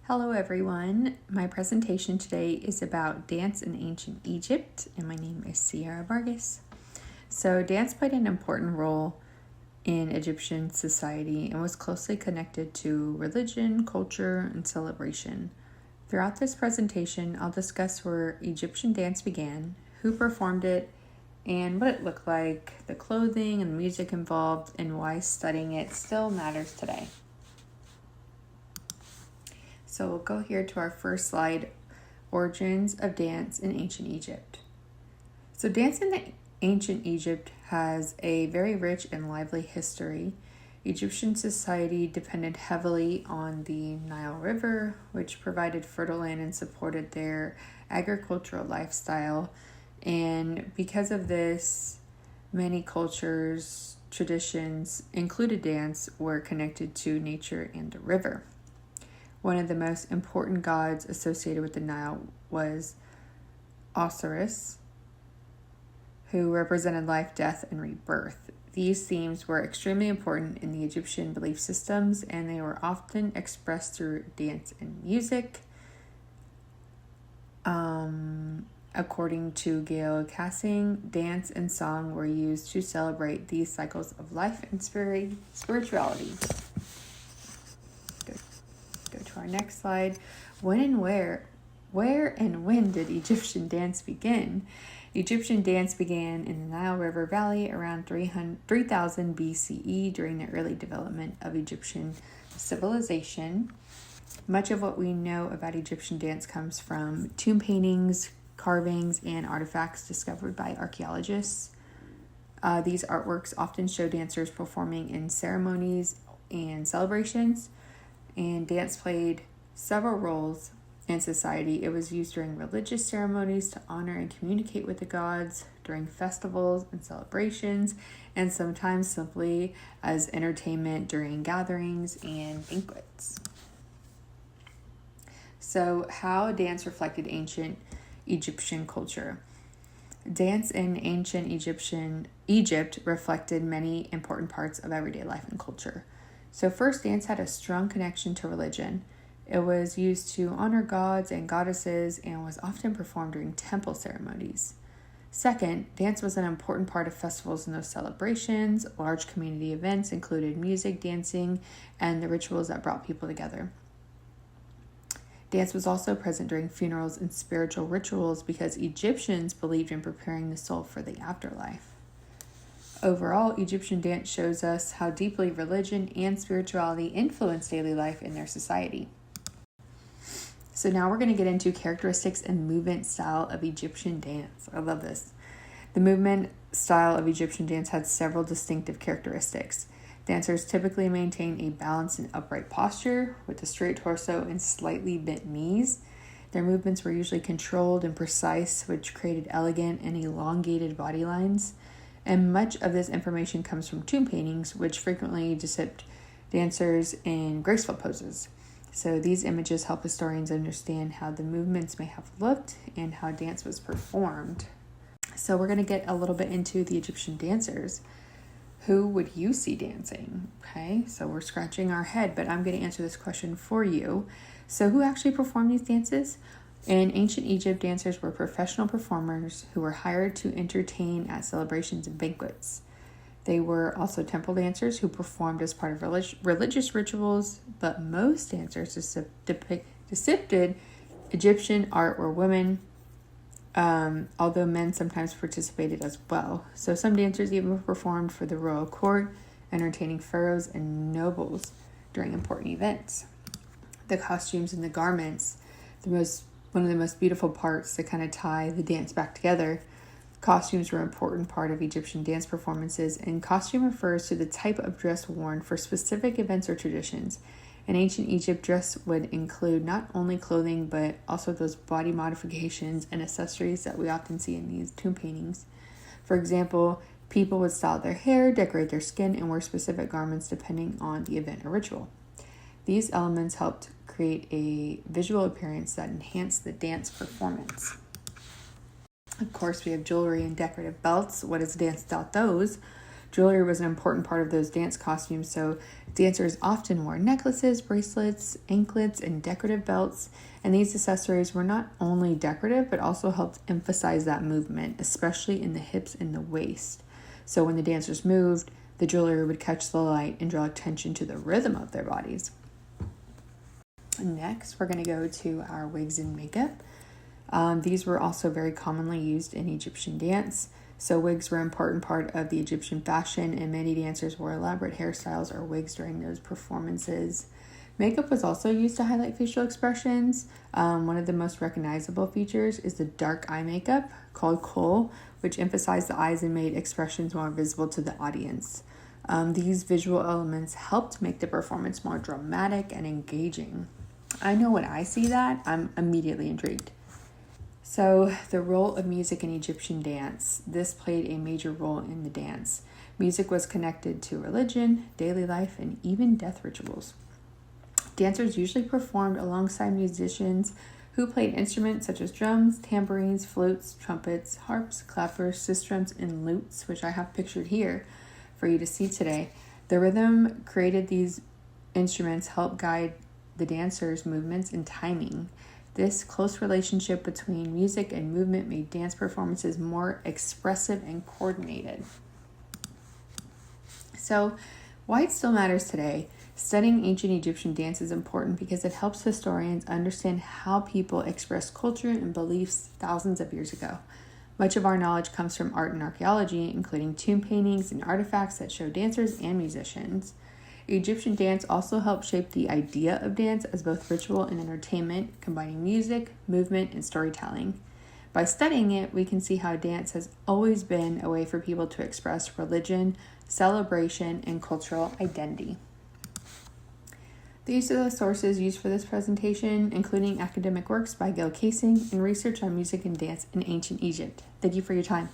Hello everyone, my presentation today is about dance in ancient Egypt, and my name is Sierra Vargas. So dance played an important role in Egyptian society and was closely connected to religion, culture, and celebration. Throughout this presentation, I'll discuss where Egyptian dance began, who performed it, and what it looked like, the clothing and the music involved, and why studying it still matters today. So we'll go here to our first slide, origins of dance in ancient Egypt. So dance in the ancient Egypt has a very rich and lively history. Egyptian society depended heavily on the Nile River, which provided fertile land and supported their agricultural lifestyle. And because of this, many cultures, traditions, included dance, were connected to nature and the river. One of the most important gods associated with the Nile was Osiris, who represented life, death, and rebirth. These themes were extremely important in the Egyptian belief systems, and they were often expressed through dance and music. According to Gail Cassing, dance and song were used to celebrate these cycles of life and spirituality. Go to our next slide. When and where and when did Egyptian dance begin? Egyptian dance began in the Nile River Valley around 3000 BCE during the early development of Egyptian civilization. Much of what we know about Egyptian dance comes from tomb paintings, carvings, and artifacts discovered by archaeologists. These artworks often show dancers performing in ceremonies and celebrations. And dance played several roles in society. It was used during religious ceremonies to honor and communicate with the gods, during festivals and celebrations, and sometimes simply as entertainment during gatherings and banquets. So, how dance reflected ancient Egyptian culture. Dance in ancient Egypt reflected many important parts of everyday life and culture. So first, dance had a strong connection to religion. It was used to honor gods and goddesses and was often performed during temple ceremonies. Second, dance was an important part of festivals and those celebrations. Large community events included music, dancing, and the rituals that brought people together. Dance was also present during funerals and spiritual rituals because Egyptians believed in preparing the soul for the afterlife. Overall, Egyptian dance shows us how deeply religion and spirituality influence daily life in their society. So now we're going to get into characteristics and movement style of Egyptian dance. I love this. The movement style of Egyptian dance had several distinctive characteristics. Dancers typically maintain a balanced and upright posture with a straight torso and slightly bent knees. Their movements were usually controlled and precise, which created elegant and elongated body lines. And much of this information comes from tomb paintings, which frequently depict dancers in graceful poses. So these images help historians understand how the movements may have looked and how dance was performed. So we're going to get a little bit into the Egyptian dancers. Who would you see dancing? Okay, so we're scratching our head, but I'm going to answer this question for you. So who actually performed these dances? In ancient Egypt, dancers were professional performers who were hired to entertain at celebrations and banquets. They were also temple dancers who performed as part of religious rituals, but most dancers depicted Egyptian art were women, although men sometimes participated as well. So some dancers even performed for the royal court, entertaining pharaohs and nobles during important events. The costumes and the garments, one of the most beautiful parts to kind of tie the dance back together. Costumes were an important part of Egyptian dance performances, and costume refers to the type of dress worn for specific events or traditions. In ancient Egypt, dress would include not only clothing, but also those body modifications and accessories that we often see in these tomb paintings. For example, people would style their hair, decorate their skin, and wear specific garments depending on the event or ritual. These elements helped create a visual appearance that enhanced the dance performance. Of course, we have jewelry and decorative belts. What is dance without those? Jewelry was an important part of those dance costumes, so dancers often wore necklaces, bracelets, anklets, and decorative belts. And these accessories were not only decorative, but also helped emphasize that movement, especially in the hips and the waist. So when the dancers moved, the jewelry would catch the light and draw attention to the rhythm of their bodies. Next, we're going to go to our wigs and makeup. These were also very commonly used in Egyptian dance. So wigs were an important part of the Egyptian fashion, and many dancers wore elaborate hairstyles or wigs during those performances. Makeup was also used to highlight facial expressions. One of the most recognizable features is the dark eye makeup called kohl, which emphasized the eyes and made expressions more visible to the audience. These visual elements helped make the performance more dramatic and engaging. I know when I see that, I'm immediately intrigued. So the role of music in Egyptian dance. This played a major role in the dance. Music was connected to religion, daily life, and even death rituals. Dancers usually performed alongside musicians who played instruments such as drums, tambourines, flutes, trumpets, harps, clappers, sistrums, and lutes, which I have pictured here for you to see today. The rhythm created these instruments helped guide the dancers' movements and timing. This close relationship between music and movement made dance performances more expressive and coordinated. So, why it still matters today? Studying ancient Egyptian dance is important because it helps historians understand how people expressed culture and beliefs thousands of years ago. Much of our knowledge comes from art and archaeology, including tomb paintings and artifacts that show dancers and musicians. Egyptian dance also helped shape the idea of dance as both ritual and entertainment, combining music, movement, and storytelling. By studying it, we can see how dance has always been a way for people to express religion, celebration, and cultural identity. These are the sources used for this presentation, including academic works by Gil Casing and research on music and dance in ancient Egypt. Thank you for your time.